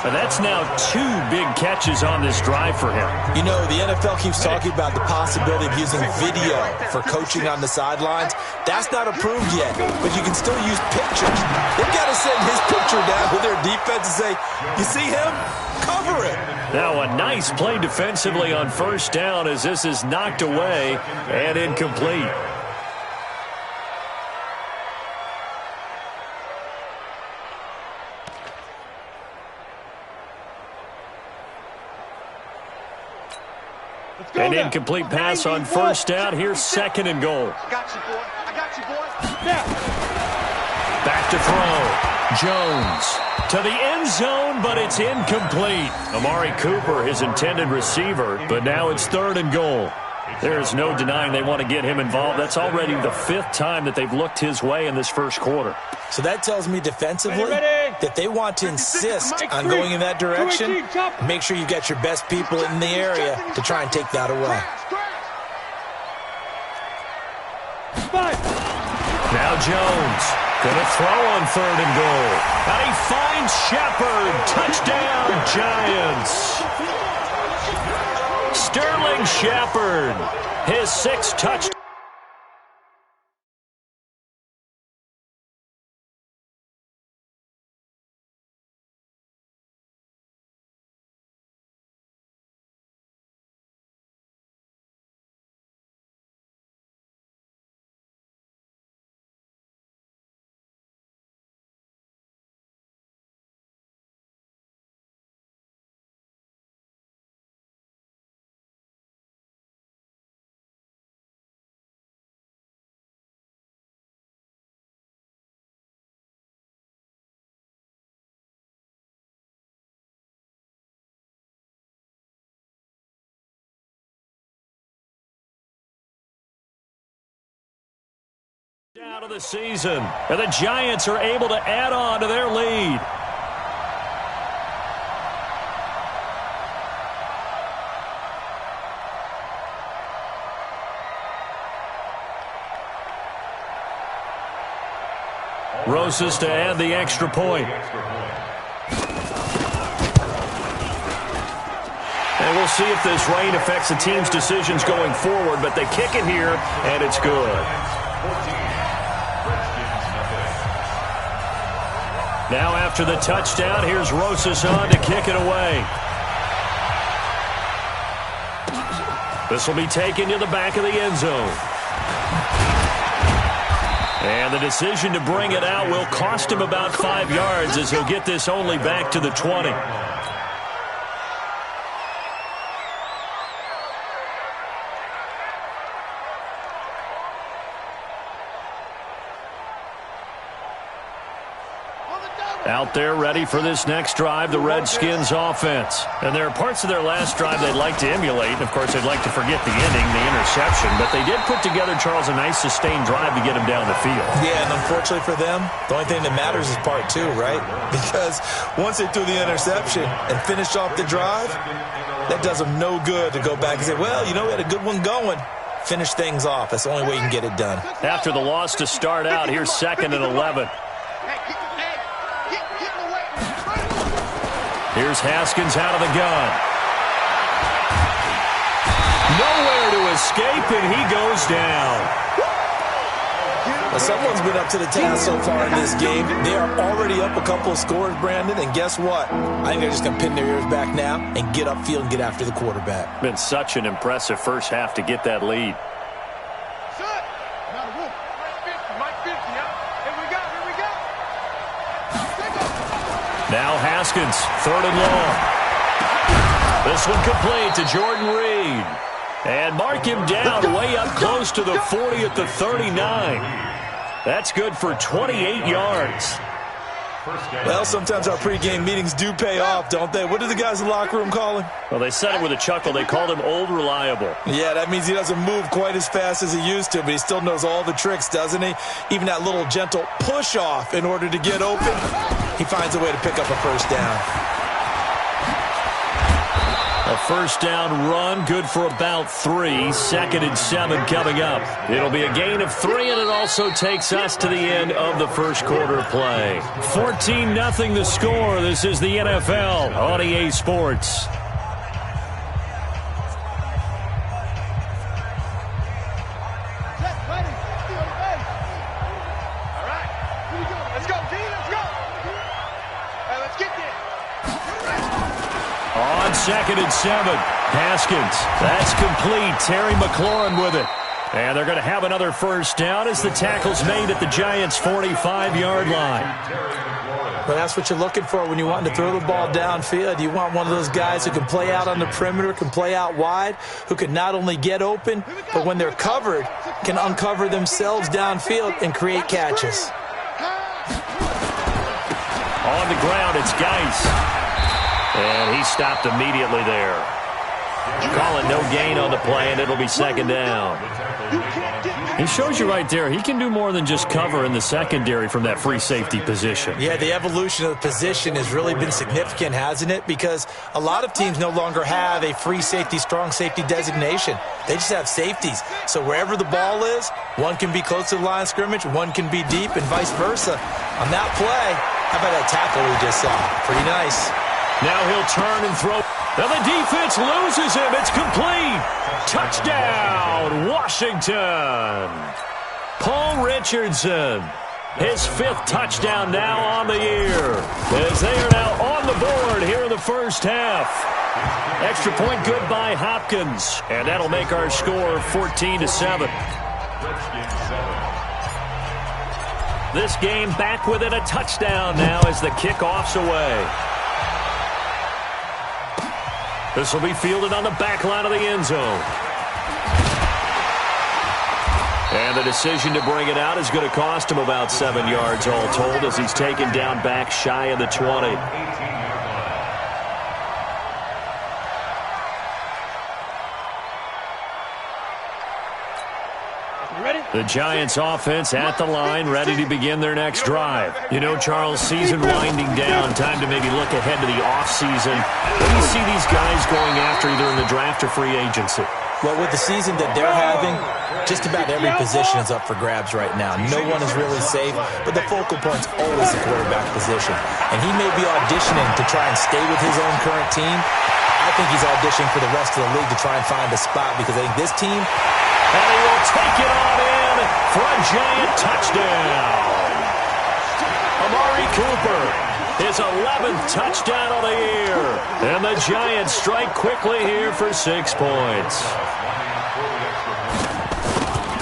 And that's now 2 big catches on this drive for him. You know, the NFL keeps talking about the possibility of using video for coaching on the sidelines. That's not approved yet, but you can still use pictures. They've got to send his picture down to their defense and say, you see him? Cover it. Now a nice play defensively on first down as this is knocked away and incomplete. An incomplete pass on first down. Here's 2nd and goal. I got you, boy. I got you, boy. Back to throw. Jones to the end zone, but it's incomplete. Amari Cooper, his intended receiver, but now it's 3rd and goal. There's no denying they want to get him involved. That's already the 5th time that they've looked his way in this first quarter. So that tells me defensively that they want to insist on going in that direction. Make sure you got your best people in the area to try and take that away. Now Jones going to throw on 3rd and goal. And he finds Shepard. Touchdown, Giants. Sterling Shepard, his 6th touchdown. Out of the season, and the Giants are able to add on to their lead. Rosas to add the extra point. And we'll see if this rain affects the team's decisions going forward, but they kick it here, and it's good. Now after the touchdown, here's Rosas on to kick it away. This will be taken to the back of the end zone. And the decision to bring it out will cost him about 5 yards as he'll get this only back to the 20. On the double. Out there ready for this next drive, the Redskins offense. And there are parts of their last drive they'd like to emulate. Of course, they'd like to forget the ending, the interception. But they did put together, Charles, a nice sustained drive to get him down the field. Yeah, and unfortunately for them, the only thing that matters is part two, right? Because once they threw the interception and finished off the drive, that does them no good to go back and say, well, you know, we had a good one going. Finish things off. That's the only way you can get it done. After the loss to start out, here's 2nd and 11. Here's Haskins out of the gun. Nowhere to escape, and he goes down. Well, someone's been up to the task so far in this game. They are already up a couple of scores, Brandon, and guess what? I think they're just going to pin their ears back now and get upfield and get after the quarterback. Been such an impressive first half to get that lead. Now Haskins, 3rd and long. This one complete to Jordan Reed. And mark him down way up close to the 40 at the 39. That's good for 28 yards. Well, sometimes our pregame meetings do pay off, don't they? What do the guys in the locker room call him? Well, they said it with a chuckle. They called him Old Reliable. Yeah, that means he doesn't move quite as fast as he used to, but he still knows all the tricks, doesn't he? Even that little gentle push-off in order to get open, he finds a way to pick up a first down. A first down run, good for about 3. 2nd and 7 coming up. It'll be a gain of 3, and it also takes us to the end of the first quarter play. 14-0 the score. This is the NFL on EA Sports. On 2nd and 7, Haskins. That's complete. Terry McLaurin with it. And they're going to have another first down as the tackle's made at the Giants' 45-yard line. But that's what you're looking for when you want to throw the ball downfield. You want one of those guys who can play out on the perimeter, can play out wide, who can not only get open, but when they're covered, can uncover themselves downfield and create catches. On the ground, it's Geis. And he stopped immediately there. Calling no gain on the play, and it'll be 2nd down. He shows you right there, he can do more than just cover in the secondary from that free safety position. Yeah, the evolution of the position has really been significant, hasn't it? Because a lot of teams no longer have a free safety, strong safety designation. They just have safeties. So wherever the ball is, one can be close to the line of scrimmage, one can be deep, and vice versa. On that play, how about that tackle we just saw? Pretty nice. Now he'll turn and throw. Now the defense loses him. It's complete. Touchdown, Washington. Paul Richardson, his 5th touchdown now on the year, as they are now on the board here in the first half. Extra point good by Hopkins, and that'll make our score 14-7. This game back within a touchdown now as the kickoff's away. This will be fielded on the back line of the end zone. And the decision to bring it out is going to cost him about 7 yards all told as he's taken down back shy of the 20. The Giants offense at the line, ready to begin their next drive. You know, Charles, season winding down, time to maybe look ahead to the offseason. What do you see these guys going after either in the draft or free agency? Well, with the season that they're having, just about every position is up for grabs right now. No one is really safe, but the focal point's always the quarterback position. And he may be auditioning to try and stay with his own current team. I think he's auditioning for the rest of the league to try and find a spot because I think this team... And he will take it on in for a Giant touchdown. Amari Cooper, his 11th touchdown of the year. And the Giants strike quickly here for 6 points.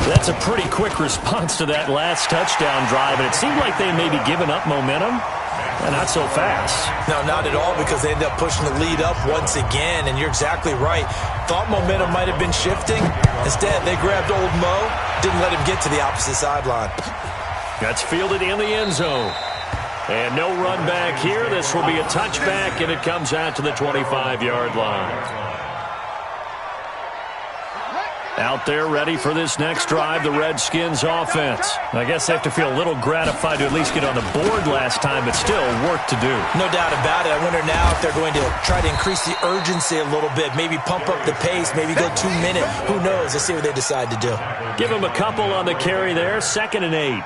That's a pretty quick response to that last touchdown drive, and it seemed like they may be giving up momentum. Not so fast. No, not at all, because they end up pushing the lead up once again, and you're exactly right. Thought momentum might have been shifting. Instead, they grabbed old Mo, didn't let him get to the opposite sideline. That's fielded in the end zone. And no run back here. This will be a touchback, and it comes out to the 25-yard line. Out there ready for this next drive, the Redskins offense. I guess they have to feel a little gratified to at least get on the board last time, but still work to do. No doubt about it. I wonder now if they're going to try to increase the urgency a little bit, maybe pump up the pace, maybe go 2 minute. Who knows? Let's see what they decide to do. Give them a couple on the carry there, 2nd and 8.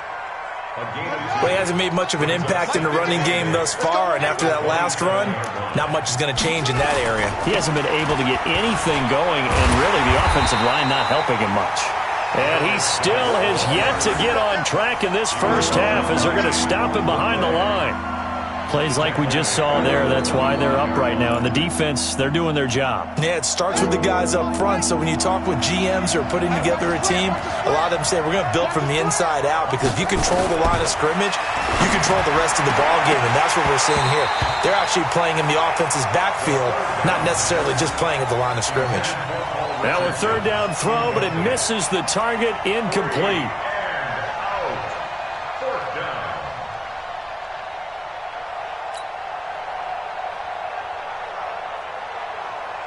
Well, he hasn't made much of an impact in the running game thus far, and after that last run, not much is going to change in that area. He hasn't been able to get anything going, and really the offensive line not helping him much. And he still has yet to get on track in this first half as they're going to stop him behind the line. Plays like we just saw there, that's why they're up right now. And the defense, they're doing their job. Yeah, it starts with the guys up front. So when you talk with GMs who are putting together a team, a lot of them say we're going to build from the inside out, because if you control the line of scrimmage, you control the rest of the ball game, and that's what we're seeing here. They're actually playing in the offense's backfield, not necessarily just playing at the line of scrimmage. Now a 3rd down throw, but it misses the target, incomplete.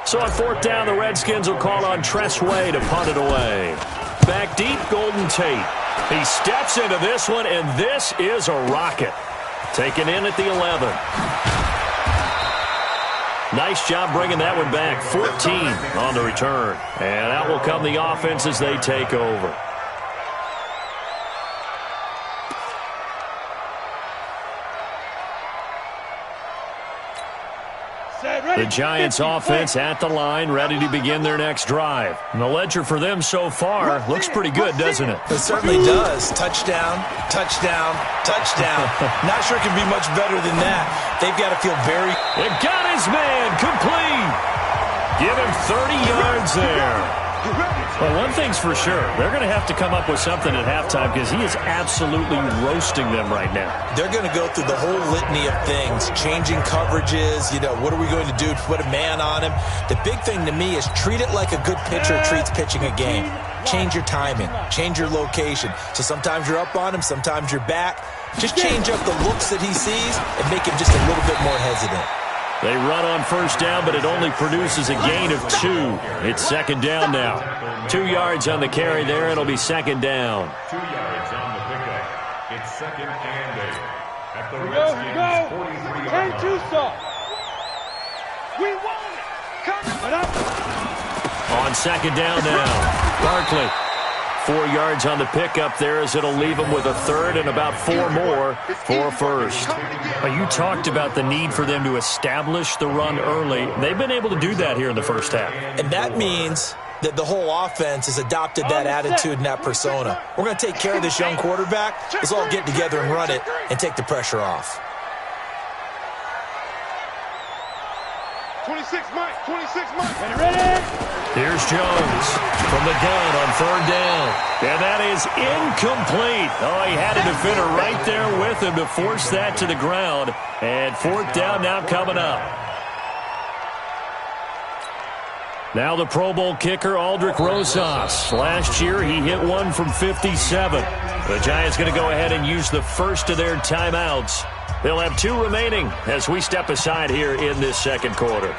So on 4th down, the Redskins will call on Tressway to punt it away. Back deep, Golden Tate. He steps into this one, and this is a rocket. Taken in at the 11. Nice job bringing that one back. 14 on the return. And out will come the offense as they take over. The Giants offense at the line, ready to begin their next drive. And the ledger for them so far looks pretty good, doesn't it? It certainly does. Touchdown, touchdown, touchdown. Not sure it can be much better than that. They've got to feel very... It got his man complete. Give him 30 yards there. Well, one thing's for sure. They're going to have to come up with something at halftime, because he is absolutely roasting them right now. They're going to go through the whole litany of things, changing coverages, what are we going to do to put a man on him? The big thing to me is treat it like a good pitcher treats pitching a game. Change your timing, change your location. So sometimes you're up on him, sometimes you're back. Just change up the looks that he sees and make him just a little bit more hesitant. They run on 1st down, but it only produces a gain of 2. It's 2nd down now. 2 yards on the carry there. It'll be 2nd down. 2 yards on the pickup. It's 2nd and 8. At the Redskins 43-yard line. We won it. Coming up. On 2nd down now. Barkley. 4 yards on the pickup there, as it'll leave him with a 3rd and about 4 more for a 1st. Well, you talked about the need for them to establish the run early. They've been able to do that here in the first half. And that means that the whole offense has adopted that attitude and that persona. We're going to take care of this young quarterback. Let's all get together and run it and take the pressure off. 26 Mike. Ready? Here's Jones from the gun on 3rd down. And that is incomplete. Oh, he had a defender right there with him to force that to the ground. And 4th down now coming up. Now the Pro Bowl kicker, Aldrick Rosas. Last year, he hit one from 57. The Giants going to go ahead and use the first of their timeouts. They'll have 2 remaining as we step aside here in this 2nd quarter.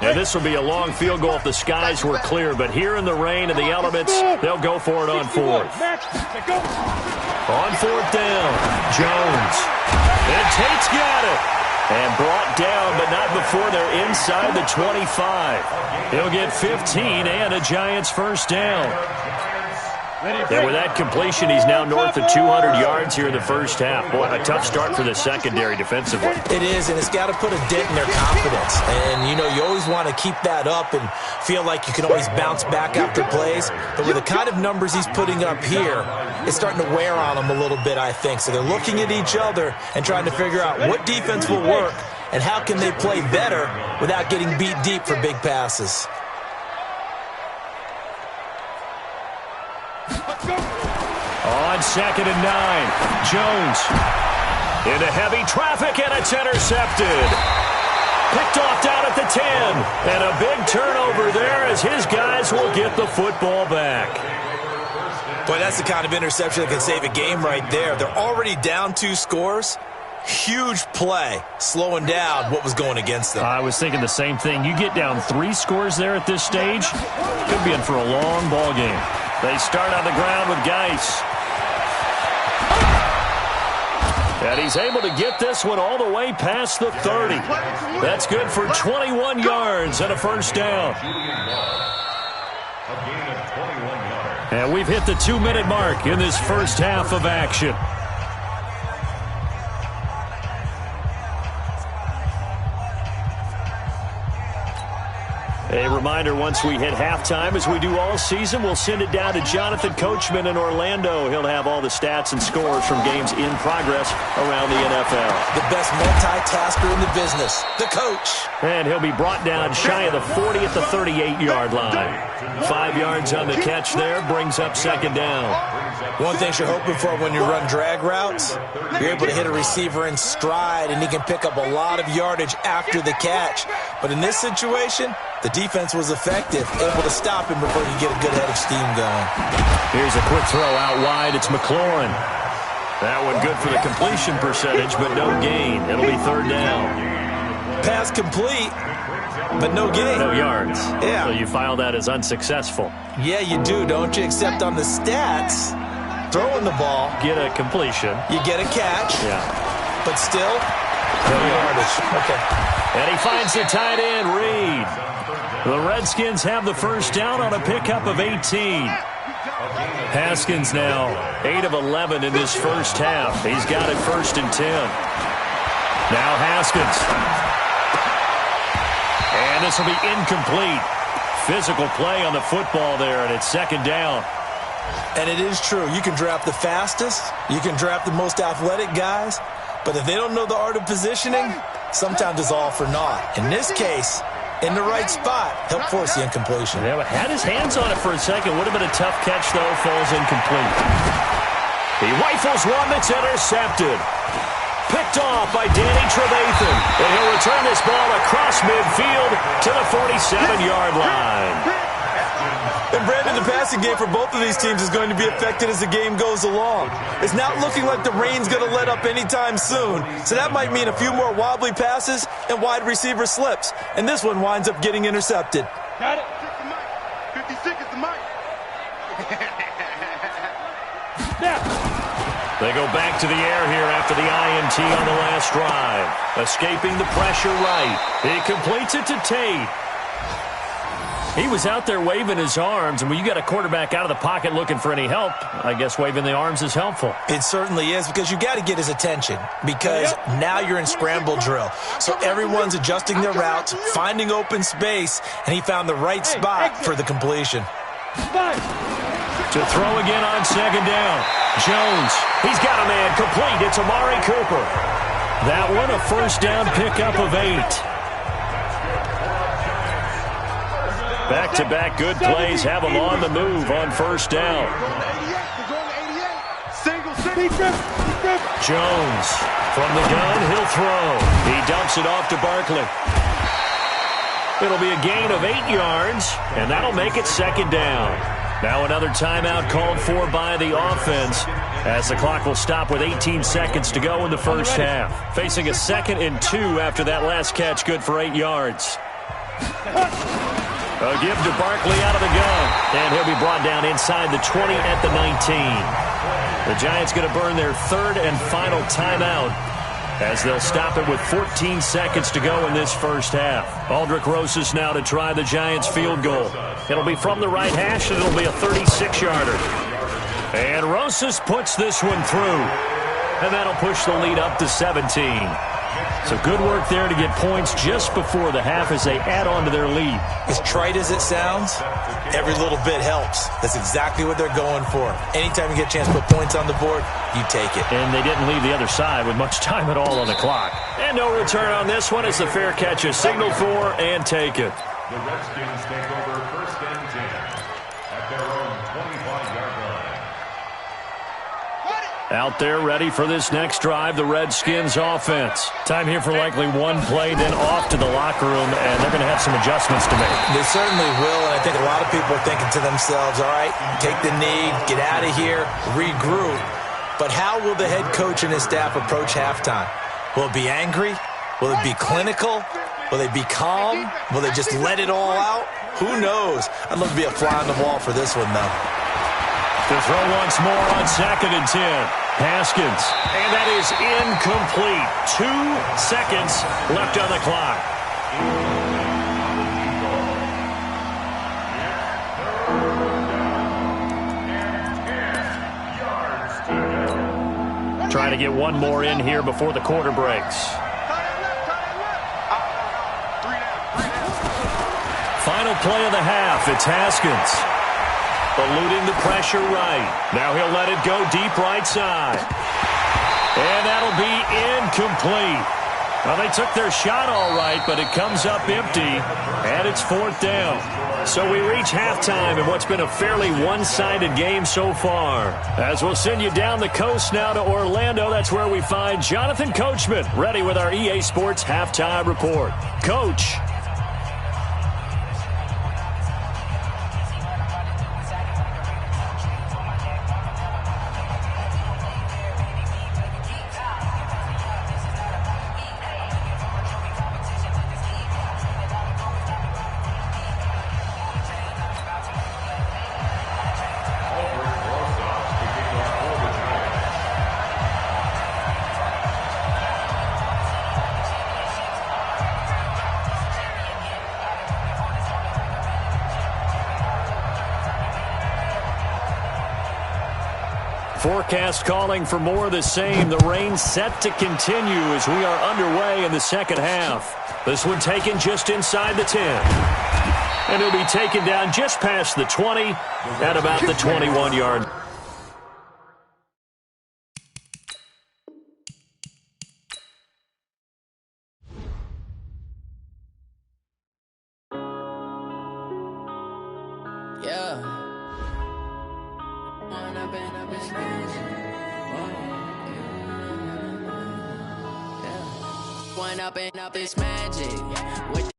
And this will be a long field goal if the skies were clear, but here in the rain and the elements, they'll go for it on 4th. On 4th down, Jones. And Tate's got it. And brought down, but not before they're inside the 25. He'll get 15 and a Giants 1st down. And with that completion, he's now north of 200 yards here in the first half. Boy, a tough start for the secondary defensively. It is, and it's got to put a dent in their confidence. And, you always want to keep that up and feel like you can always bounce back after plays. But with the kind of numbers he's putting up here, it's starting to wear on them a little bit, I think. So they're looking at each other and trying to figure out what defense will work and how can they play better without getting beat deep for big passes. On 2nd and 9, Jones into heavy traffic, and it's intercepted. Picked off down at the 10, and a big turnover there as his guys will get the football back. Boy, that's the kind of interception that can save a game right there. They're already down 2 scores. Huge play, slowing down what was going against them. I was thinking the same thing. You get down 3 scores there at this stage, could be in for a long ball game. They start on the ground with Geis. And he's able to get this one all the way past the 30. That's good for 21 yards and a first down. And we've hit the 2-minute mark in this first half of action. A reminder, once we hit halftime, as we do all season, we'll send it down to Jonathan Coachman in Orlando. He'll have all the stats and scores from games in progress around the NFL. The best multitasker in the business, the coach. And he'll be brought down shy of the 40 at the 38-yard line. 5 yards on the catch there, brings up second down. One thing you're hoping for when you run drag routes, you're able to hit a receiver in stride, and he can pick up a lot of yardage after the catch. But in this situation, the defense was effective, able to stop him before he could get a good head of steam going. Here's a quick throw out wide. It's McLaurin. That one good for the completion percentage, but no gain. It'll be third down. Pass complete, but no gain. No yards. Yeah. So you file that as unsuccessful. Yeah, you do, don't you? Except on the stats, throwing the ball. Get a completion. You get a catch. Yeah. But still, no yardage. Okay. And he finds the tight end, Reed. The Redskins have the first down on a pickup of 18. Haskins now 8 of 11 in this first half. He's got it first and 10. Now Haskins. And this will be incomplete. Physical play on the football there, and it's second down. And it is true. You can draft the fastest. You can draft the most athletic guys. But if they don't know the art of positioning, sometimes it's all for naught. In this case, in the right spot, he'll force the incompletion. Yeah, had his hands on it for a second. Would have been a tough catch, though. Falls incomplete. He rifles one that's intercepted. Picked off by Danny Trevathan. And he'll return this ball across midfield to the 47-yard line. And Brandon, the passing game for both of these teams is going to be affected as the game goes along. It's not looking like the rain's going to let up anytime soon. So that might mean a few more wobbly passes and wide receiver slips. And this one winds up getting intercepted. Got it. 56 is the mic. They go back to the air here after the INT on the last drive. Escaping the pressure right. He completes it to Tate. He was out there waving his arms, and when you got a quarterback out of the pocket looking for any help, I guess waving the arms is helpful. It certainly is, because you got to get his attention, because now you're in scramble drill. So everyone's adjusting their routes, finding open space, and he found the right spot for the completion. To throw again on second down. Jones, he's got a man complete. It's Amari Cooper. That one a first down pickup of 8. Back-to-back good plays have him on the move on first down. Jones from the gun, he'll throw. He dumps it off to Barkley. It'll be a gain of 8 yards, and that'll make it second down. Now another timeout called for by the offense, as the clock will stop with 18 seconds to go in the first half. Facing a 2nd and 2 after that last catch, good for 8 yards. A give to Barkley out of the gun, and he'll be brought down inside the 20 at the 19. The Giants going to burn their 3rd and final timeout, as they'll stop it with 14 seconds to go in this first half. Aldrick Rosas now to try the Giants field goal. It'll be from the right hash, and it'll be a 36-yarder. And Rosas puts this one through, and that'll push the lead up to 17. So good work there to get points just before the half as they add on to their lead. As trite as it sounds, every little bit helps. That's exactly what they're going for. Anytime you get a chance to put points on the board, you take it. And they didn't leave the other side with much time at all on the clock. And no return on this one as the fair catch is signaled for and taken. The Redskins take over 1st and 10 at their own 25-yard line. Out there ready for this next drive, the Redskins offense. Time here for likely one play, then off to the locker room, and they're going to have some adjustments to make. They certainly will, and I think a lot of people are thinking to themselves, all right, take the knee, get out of here, regroup. But how will the head coach and his staff approach halftime? Will it be angry? Will it be clinical? Will they be calm? Will they just let it all out? Who knows? I'd love to be a fly on the wall for this one, though. To throw once more on 2nd and 10. Haskins. And that is incomplete. 2 seconds left on the clock. Trying to get one more in here before the quarter breaks. Final play of the half. It's Haskins. Eluding the pressure right. Now he'll let it go deep right side. And that'll be incomplete. Well, they took their shot all right, but it comes up empty, and it's 4th down. So we reach halftime in what's been a fairly one-sided game so far. As we'll send you down the coast now to Orlando, that's where we find Jonathan Coachman, ready with our EA Sports Halftime Report. Coach. Forecast calling for more of the same. The rain set to continue as we are underway in the second half. This one taken just inside the 10. And it'll be taken down just past the 20 at about the 21-yard. Up and up, it's magic.